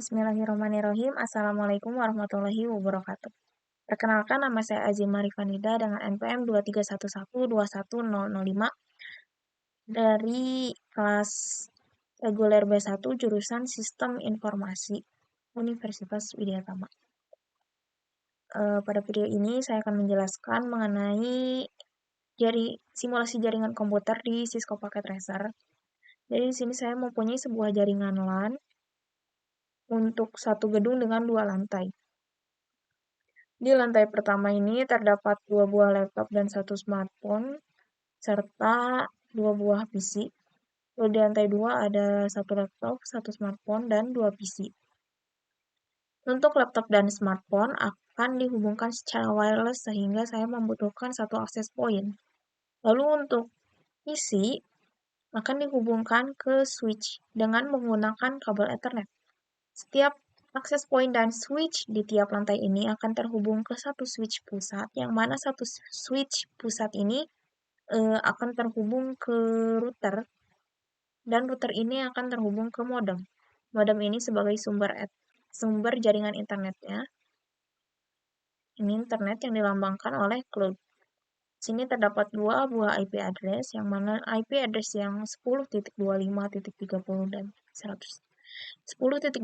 Bismillahirrahmanirrahim. Assalamualaikum warahmatullahi wabarakatuh. Perkenalkan, nama saya Azima Rifanida dengan NPM 2311210005 dari kelas reguler B1 jurusan Sistem Informasi Universitas Widyatama. Pada video ini saya akan menjelaskan mengenai simulasi jaringan komputer di Cisco Packet Tracer. Jadi di sini saya mempunyai sebuah jaringan LAN untuk satu gedung dengan 2 lantai. Di lantai pertama ini terdapat 2 buah laptop dan 1 smartphone, serta 2 buah PC. Lalu di lantai 2 ada 1 laptop, 1 smartphone, dan 2 PC. Untuk laptop dan smartphone akan dihubungkan secara wireless sehingga saya membutuhkan 1 akses point. Lalu untuk PC akan dihubungkan ke switch dengan menggunakan kabel Ethernet. Setiap akses point dan switch di tiap lantai ini akan terhubung ke satu switch pusat, yang mana satu switch pusat ini akan terhubung ke router, dan router ini akan terhubung ke modem. Modem ini sebagai sumber jaringan internetnya. Ini internet yang dilambangkan oleh cloud. Sini terdapat 2 buah IP address, yang mana IP address yang 10.25.30 dan 100. 10.25.30.100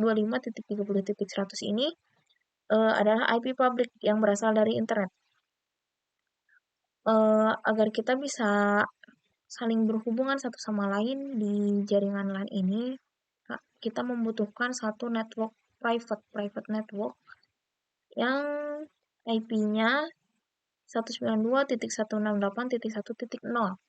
ini adalah IP public yang berasal dari internet. Agar kita bisa saling berhubungan satu sama lain di jaringan LAN ini, kita membutuhkan satu network private network yang IP-nya 192.168.1.0.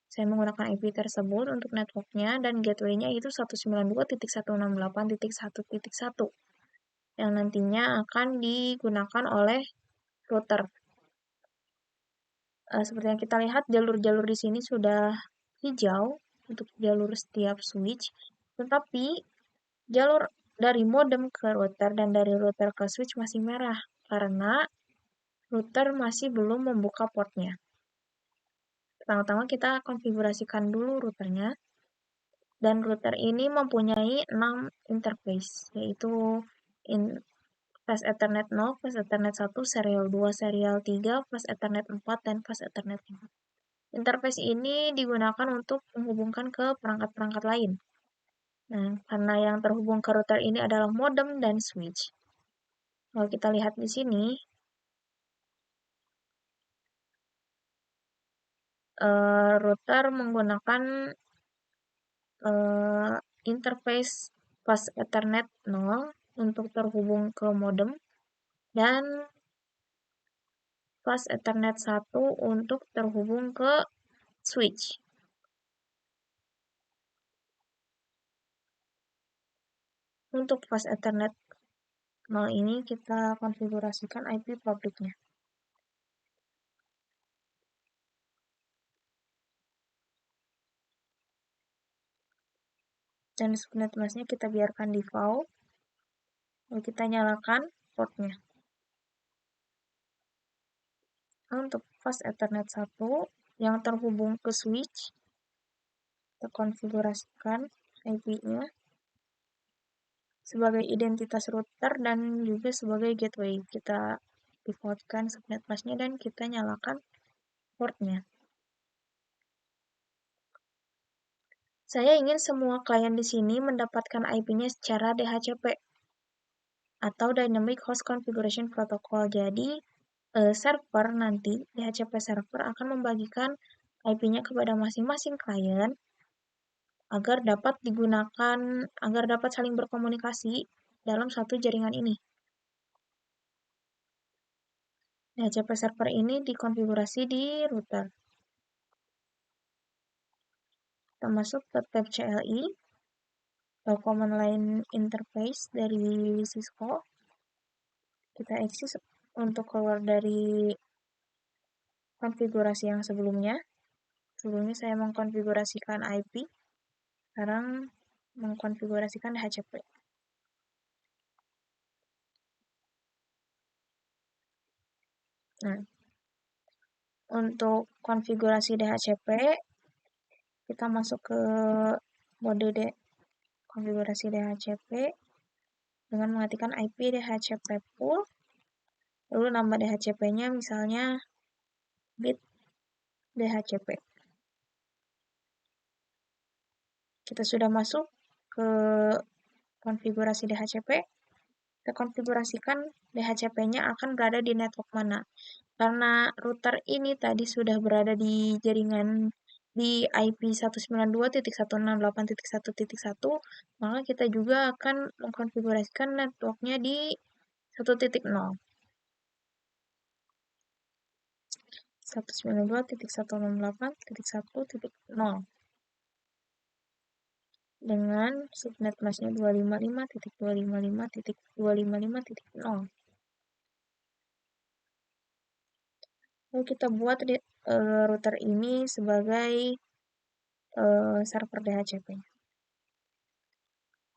Saya menggunakan IP tersebut untuk networknya, dan gateway-nya itu 192.168.1.1 yang nantinya akan digunakan oleh router. Seperti yang kita lihat, jalur-jalur di sini sudah hijau untuk jalur setiap switch, tetapi jalur dari modem ke router dan dari router ke switch masih merah karena router masih belum membuka portnya. Pertama-tama kita konfigurasikan dulu routernya, dan router ini mempunyai 6 interface, yaitu Fast Ethernet 0, Fast Ethernet 1, Serial 2, Serial 3, Fast Ethernet 4, dan Fast Ethernet 5. Interface ini digunakan untuk menghubungkan ke perangkat-perangkat lain. Nah, karena yang terhubung ke router ini adalah modem dan switch. Kalau kita lihat di sini, router menggunakan interface Fast Ethernet 0 untuk terhubung ke modem, dan Fast Ethernet 1 untuk terhubung ke switch. Untuk Fast Ethernet 0 ini kita konfigurasikan IP publiknya. Dan subnet masknya kita biarkan default. Lalu kita nyalakan portnya. Untuk Fast Ethernet 1 yang terhubung ke switch, kita konfigurasikan IP-nya sebagai identitas router dan juga sebagai gateway. Kita defaultkan subnet masknya dan kita nyalakan portnya. Saya ingin semua klien di sini mendapatkan IP-nya secara DHCP atau Dynamic Host Configuration Protocol. Jadi server nanti, DHCP server akan membagikan IP-nya kepada masing-masing klien agar dapat saling berkomunikasi dalam satu jaringan ini. DHCP server ini dikonfigurasi di router. Kita masuk ke tab CLI, Command Line Interface dari Cisco. Kita exit untuk keluar dari konfigurasi yang sebelumnya. Sebelumnya saya mengkonfigurasikan IP, sekarang mengkonfigurasikan DHCP. Nah, untuk konfigurasi DHCP, kita masuk ke mode konfigurasi DHCP, dengan mengetikkan IP DHCP pool, lalu nama DHCP-nya misalnya bit DHCP. Kita sudah masuk ke konfigurasi DHCP. Kita konfigurasikan DHCP-nya akan berada di network mana. Karena router ini tadi sudah berada di jaringan di IP 192.168.1.1, maka kita juga akan mengkonfigurasikan networknya di 1.0. 192.168.1.0 dengan subnet masknya 255.255.255.0. Lalu kita buat router ini sebagai server DHCP-nya.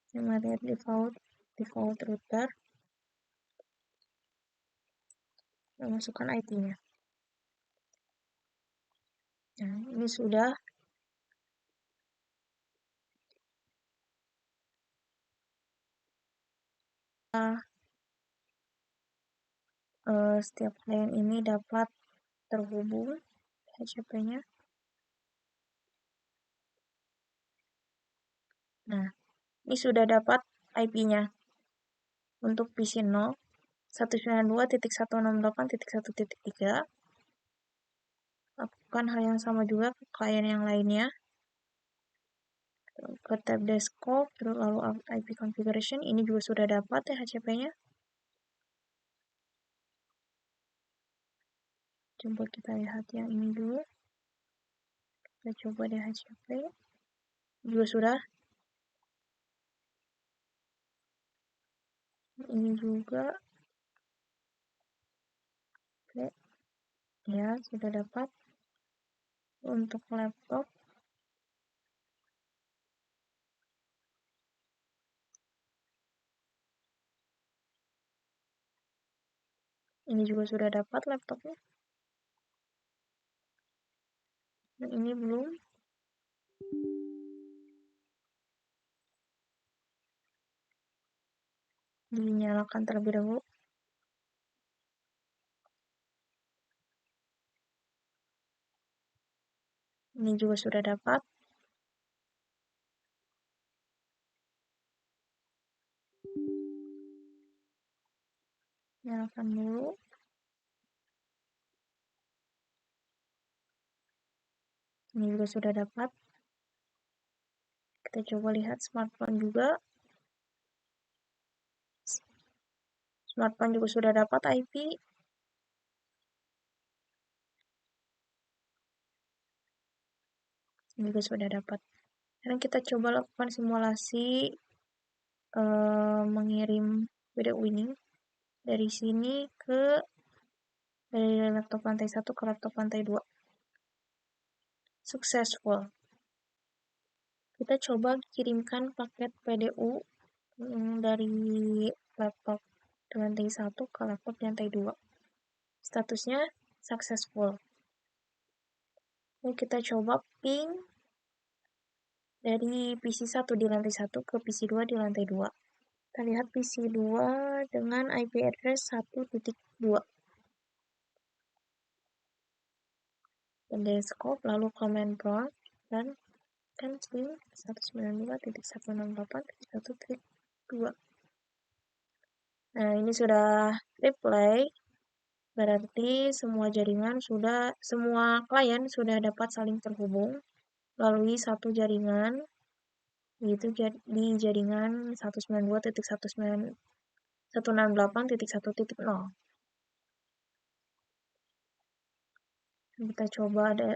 Saya lihat default router, masukkan IP-nya. Nah, ini sudah setiap klien ini dapat terhubung DHCP-nya. Nah, ini sudah dapat IP-nya untuk PC 0 192.168.1.3. Lakukan hal yang sama juga ke klien yang lainnya. Ke tab desktop, terus lalu IP configuration, ini juga sudah dapat DHCP-nya. Coba kita lihat yang ini dulu. Kita coba DHCP. Juga sudah. Ini juga. Oke. Ya, sudah dapat. Untuk laptop. Ini juga sudah dapat laptopnya. Dan ini belum. Dinyalakan terlebih dahulu. Ini juga sudah dapat. Nyalakan dulu. Ini juga sudah dapat. Kita coba lihat smartphone juga. Smartphone juga sudah dapat IP. Ini juga sudah dapat. Sekarang kita coba lakukan simulasi mengirim video ini dari sini dari laptop lantai 1 ke laptop lantai 2. Successful. Kita coba kirimkan paket PDU dari laptop lantai 1 ke laptop lantai 2. Statusnya successful. Lalu kita coba ping dari PC 1 di lantai 1 ke PC 2 di lantai 2. Kita lihat PC 2 dengan IP address 1.2. Desktop, lalu command prompt, dan string 192.168.1.2. Nah, ini sudah replay. Berarti semua klien sudah dapat saling terhubung melalui satu jaringan, yaitu di jaringan 192.168.1.0. Kita coba ada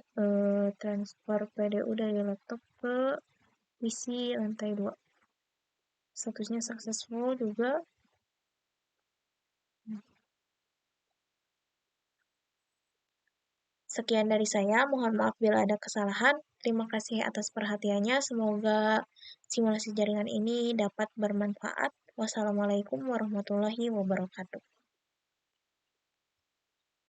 transfer PDU dari laptop ke PC lantai 2. Statusnya successful juga. Sekian dari saya, mohon maaf bila ada kesalahan. Terima kasih atas perhatiannya. Semoga simulasi jaringan ini dapat bermanfaat. Wassalamualaikum warahmatullahi wabarakatuh.